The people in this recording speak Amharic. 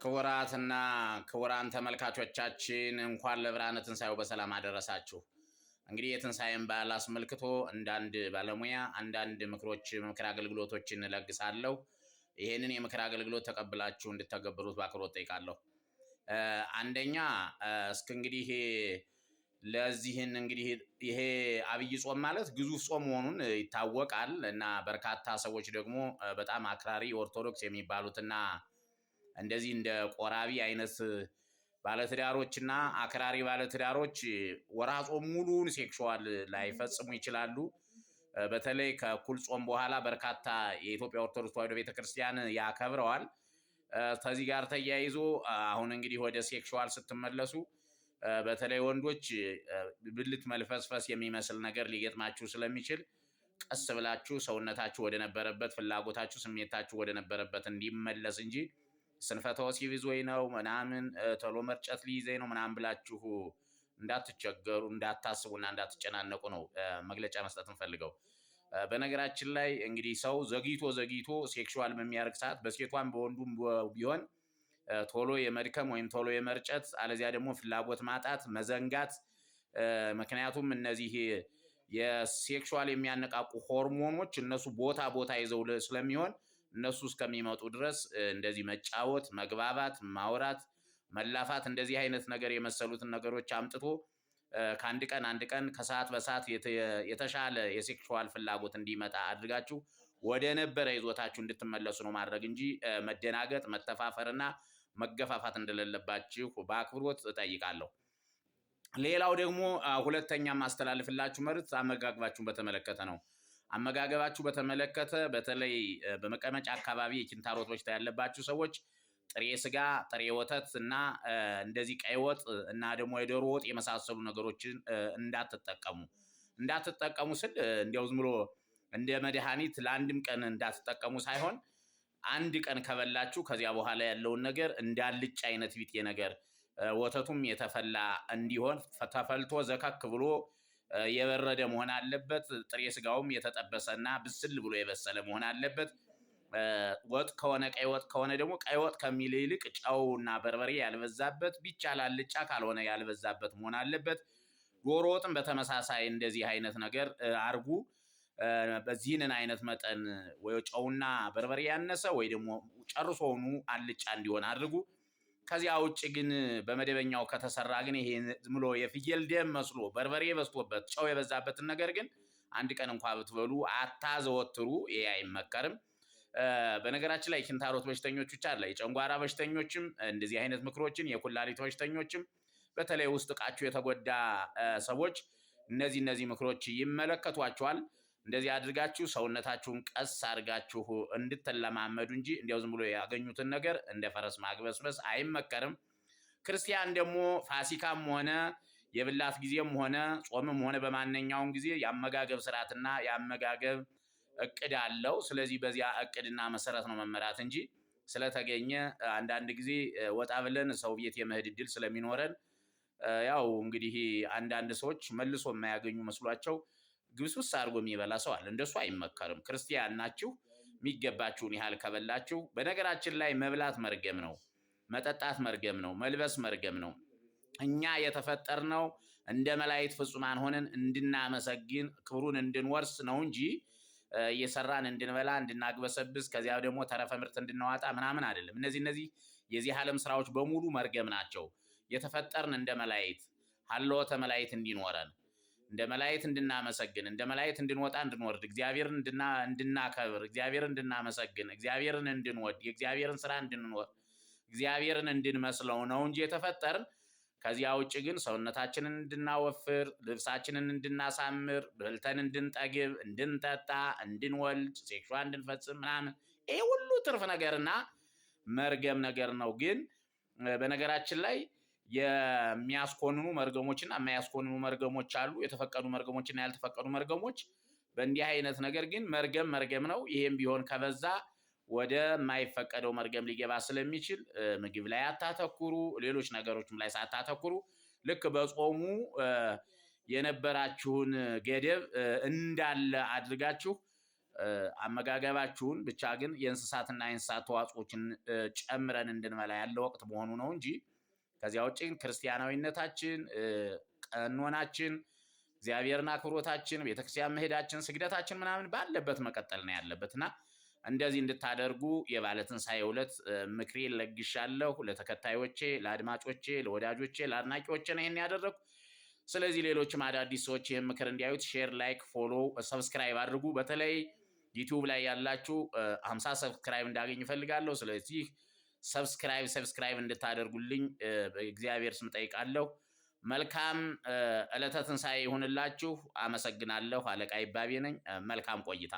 ክቡራትና ክቡራን ተመልካቾቻችን እንኳን ለብርሃነ ትንሣኤው በሰላም አደረሳችሁ። እንግዲህ የትንሣኤን በዓል አስመልክቶ አንዳንድ ባለሙያ አንዳንድ ምክር አገልግሎቶችን እለግሳለሁ። ይህንን የምክር አገልግሎት ተቀብላችሁ እንድተገብሩት በአክብሮት ጠይቃለሁ። አንደኛ እስከ እንግዲህ ለዚህን እንግዲህ ይሄ አብይ ጾም ማለት ግዙፍ ጾም መሆኑን ይታወቃል እና በርካታ ሰዎች ደግሞ በጣም አክራሪ ኦርቶዶክስ የሚባሉትና እንደዚህ እንደ ቆራቢ አይነት ባለትዳሮችና አክራሪ ባለትዳሮች ወርሃ ጾም ሙሉን ሴክሹዋል ላይፈጽሙ ይችላሉ። በተለይ ከኩል ጾም በኋላ በርካታ የኢትዮጵያ ኦርቶዶክስ ተዋሕዶ ቤተክርስቲያን ያከብረዋል። ከዚህ ጋር ተያይዞ አሁን እንግዲህ ወደ ሴክሹዋል ስትመለሱ በተለይ ወንዶች ብልት መልፈስፈስ የሚመስል ነገር ሊገጥማችሁ ስለሚችል ቀስ ብላችሁ ሰውነታችሁ ወደ ነበረበት፣ ፍላጎታችሁ፣ ስሜታችሁ ወደ ነበረበት እንዲመለስ እንጂ ስንፈተ ወሲብ ይዞኝ ነው ምናምን ቶሎ መርጨት ሊይዘኝ ነው ምናምን ብላችሁ እንዳትቸገሩ፣ እንዳታስቡና እንዳትጨናነቁ ነው መግለጫ መስጠት እንፈልገው። በነገራችን ላይ እንግዲህ ሰው ዘግይቶ ሴክሹዋል በሚያደርግ ሰዓት በሴቷም በወንዱም ቢሆን ቶሎ የመድከም ወይም ቶሎ የመርጨት አለዚያ ደግሞ ፍላጎት ማጣት፣ መዘንጋት። ምክንያቱም እነዚህ የሴክሹዋል የሚያነቃቁ ሆርሞኖች እነሱ ቦታ ይዘው ስለሚሆን እነሱ እስከሚመጡ ድረስ እንደዚህ መጫወት፣ መግባባት፣ ማውራት፣ መላፋት እንደዚህ አይነት ነገር የመሰሉትን ነገሮች አምጥቶ አንድ ቀን ከሰዓት በሰዓት የተሻለ የሴክሹዋል ፍላጎት እንዲመጣ አድርጋችሁ ወደ ነበረ ይዞታችሁ እንድትመለሱ ነው ማድረግ እንጂ መደናገጥ፣ መተፋፈርና መገፋፋት እንደሌለባችሁ በአክብሮት እጠይቃለሁ። ሌላው ደግሞ ሁለተኛ ማስተላለፍላችሁ መልእክት አመጋገባችሁን በተመለከተ ነው። አመጋገባችሁ በተመለከተ በተለይ በመቀመጫ አካባቢ የኪንታሮት በሽታ ያለባችሁ ሰዎች ጥሬ ስጋ፣ ጥሬ ወተት እና እንደዚህ ቀይ ወጥ እና ደግሞ የዶሮ ወጥ የመሳሰሉ ነገሮችን እንዳትጠቀሙ ስል እንዲያው ዝም ብሎ እንደ መድኃኒት ለአንድም ቀን እንዳትጠቀሙ ሳይሆን አንድ ቀን ከበላችሁ ከዚያ በኋላ ያለውን ነገር እንዳልጭ አይነት ቢጤ ነገር ወተቱም የተፈላ እንዲሆን ተፈልቶ ዘከክ ብሎ የበረደ መሆን አለበት። ጥሬ ስጋውም የተጠበሰና ብስል ብሎ የበሰለ መሆን አለበት። ወጥ ከሆነ ቀይ ወጥ ከሆነ ደግሞ ቀይ ወጥ ከሚል ይልቅ ጨውና በርበሬ ያልበዛበት ቢቻል አልጫ ካልሆነ ያልበዛበት መሆን አለበት። ዶሮ ወጥም በተመሳሳይ እንደዚህ አይነት ነገር አርጉ። በዚህንን አይነት መጠን ወይ ጨውና በርበሬ ያነሰ ወይ ደግሞ ጨርሶውኑ አልጫ እንዲሆን አድርጉ። ከዚያ ውጭ ግን በመደበኛው ከተሰራ ግን ይሄ ዝም ብሎ የፍየል ደም መስሎ በርበሬ በዝቶበት ጨው የበዛበትን ነገር ግን አንድ ቀን እንኳን ብትበሉ አታዘወትሩ። ይሄ አይመከርም። በነገራችን ላይ ኪንታሮት በሽተኞች ብቻ አለ፣ የጨንጓራ በሽተኞችም እንደዚህ አይነት ምክሮችን፣ የኩላሊት በሽተኞችም በተለይ ውስጥ ዕቃችሁ የተጎዳ ሰዎች እነዚህ ምክሮች ይመለከቷቸዋል። እንደዚህ አድርጋችሁ ሰውነታችሁን ቀስ አድርጋችሁ እንድትለማመዱ እንጂ እንዲያው ዝም ብሎ ያገኙትን ነገር እንደ ፈረስ ማግበስበስ አይመከርም። ክርስቲያን ደግሞ ፋሲካም ሆነ የብላት ጊዜም ሆነ ጾምም ሆነ በማንኛውም ጊዜ የአመጋገብ ስርዓትና የአመጋገብ እቅድ አለው። ስለዚህ በዚያ እቅድና መሰረት ነው መመራት እንጂ ስለተገኘ አንዳንድ ጊዜ ወጣ ብለን ሰው ቤት የመሄድ ዕድል ስለሚኖረን ያው እንግዲህ አንዳንድ ሰዎች መልሶ የማያገኙ መስሏቸው ግብስብስ አድርጎ የሚበላ ሰው አለ። እንደሱ አይመከርም። ክርስቲያን ናችሁ፣ የሚገባችሁን ያህል ከበላችሁ። በነገራችን ላይ መብላት መርገም ነው፣ መጠጣት መርገም ነው፣ መልበስ መርገም ነው። እኛ የተፈጠርነው እንደ መላእክት ፍጹማን ሆነን እንድናመሰግን ክብሩን እንድንወርስ ነው እንጂ እየሰራን እንድንበላ እንድናግበሰብስ ከዚያ ደግሞ ተረፈ ምርት እንድናዋጣ ምናምን አይደለም። እነዚህ የዚህ ዓለም ስራዎች በሙሉ መርገም ናቸው። የተፈጠርን እንደ መላእክት ሀልዎተ መላእክት እንዲኖረን እንደ መላእክት እንድናመሰግን እንደ መላእክት እንድንወጣ እንድንወርድ እግዚአብሔርን እንድናከብር እግዚአብሔርን እንድናመሰግን እግዚአብሔርን እንድንወድ የእግዚአብሔርን ስራ እንድንኖር እግዚአብሔርን እንድንመስለው ነው እንጂ የተፈጠርን። ከዚያ ውጭ ግን ሰውነታችንን እንድናወፍር ልብሳችንን እንድናሳምር በልተን እንድንጠግብ እንድንጠጣ እንድንወልድ ሴክሹዋል እንድንፈጽም ምናምን ይሄ ሁሉ ትርፍ ነገርና መርገም ነገር ነው። ግን በነገራችን ላይ የሚያስኮንኑ መርገሞችና የማያስኮንኑ መርገሞች አሉ። የተፈቀዱ መርገሞችና ያልተፈቀዱ መርገሞች። በእንዲህ አይነት ነገር ግን መርገም ነው። ይሄም ቢሆን ከበዛ ወደ ማይፈቀደው መርገም ሊገባ ስለሚችል ምግብ ላይ አታተኩሩ፣ ሌሎች ነገሮችም ላይ ሳታተኩሩ ልክ በጾሙ የነበራችሁን ገደብ እንዳለ አድርጋችሁ አመጋገባችሁን ብቻ ግን የእንስሳትና የእንስሳት ተዋጽኦችን ጨምረን እንድንበላ ያለ ወቅት መሆኑ ነው እንጂ ከዚያ ውጭ ክርስቲያናዊነታችን፣ ቀኖናችን፣ እግዚአብሔርን አክብሮታችን፣ ቤተክርስቲያን መሄዳችን፣ ስግደታችን ምናምን ባለበት መቀጠል ነው ያለበት እና እንደዚህ እንድታደርጉ የባለ ትንሣኤ ዕለት ምክሬን ለግሻለሁ። ለተከታዮቼ፣ ለአድማጮቼ፣ ለወዳጆቼ፣ ለአድናቂዎቼ ነው ይሄን ያደረኩ። ስለዚህ ሌሎችም አዳዲስ ሰዎች ይህን ምክር እንዲያዩት ሼር፣ ላይክ፣ ፎሎ፣ ሰብስክራይብ አድርጉ። በተለይ ዩቲዩብ ላይ ያላችሁ 50 ሰብስክራይብ እንዳገኝ እፈልጋለሁ። ስለዚህ ሰብስክራይብ እንድታደርጉልኝ በእግዚአብሔር ስም ጠይቃለሁ። መልካም ዕለተ ትንሣኤ ይሁንላችሁ። አመሰግናለሁ። አለቃ ይባቤ ነኝ። መልካም ቆይታ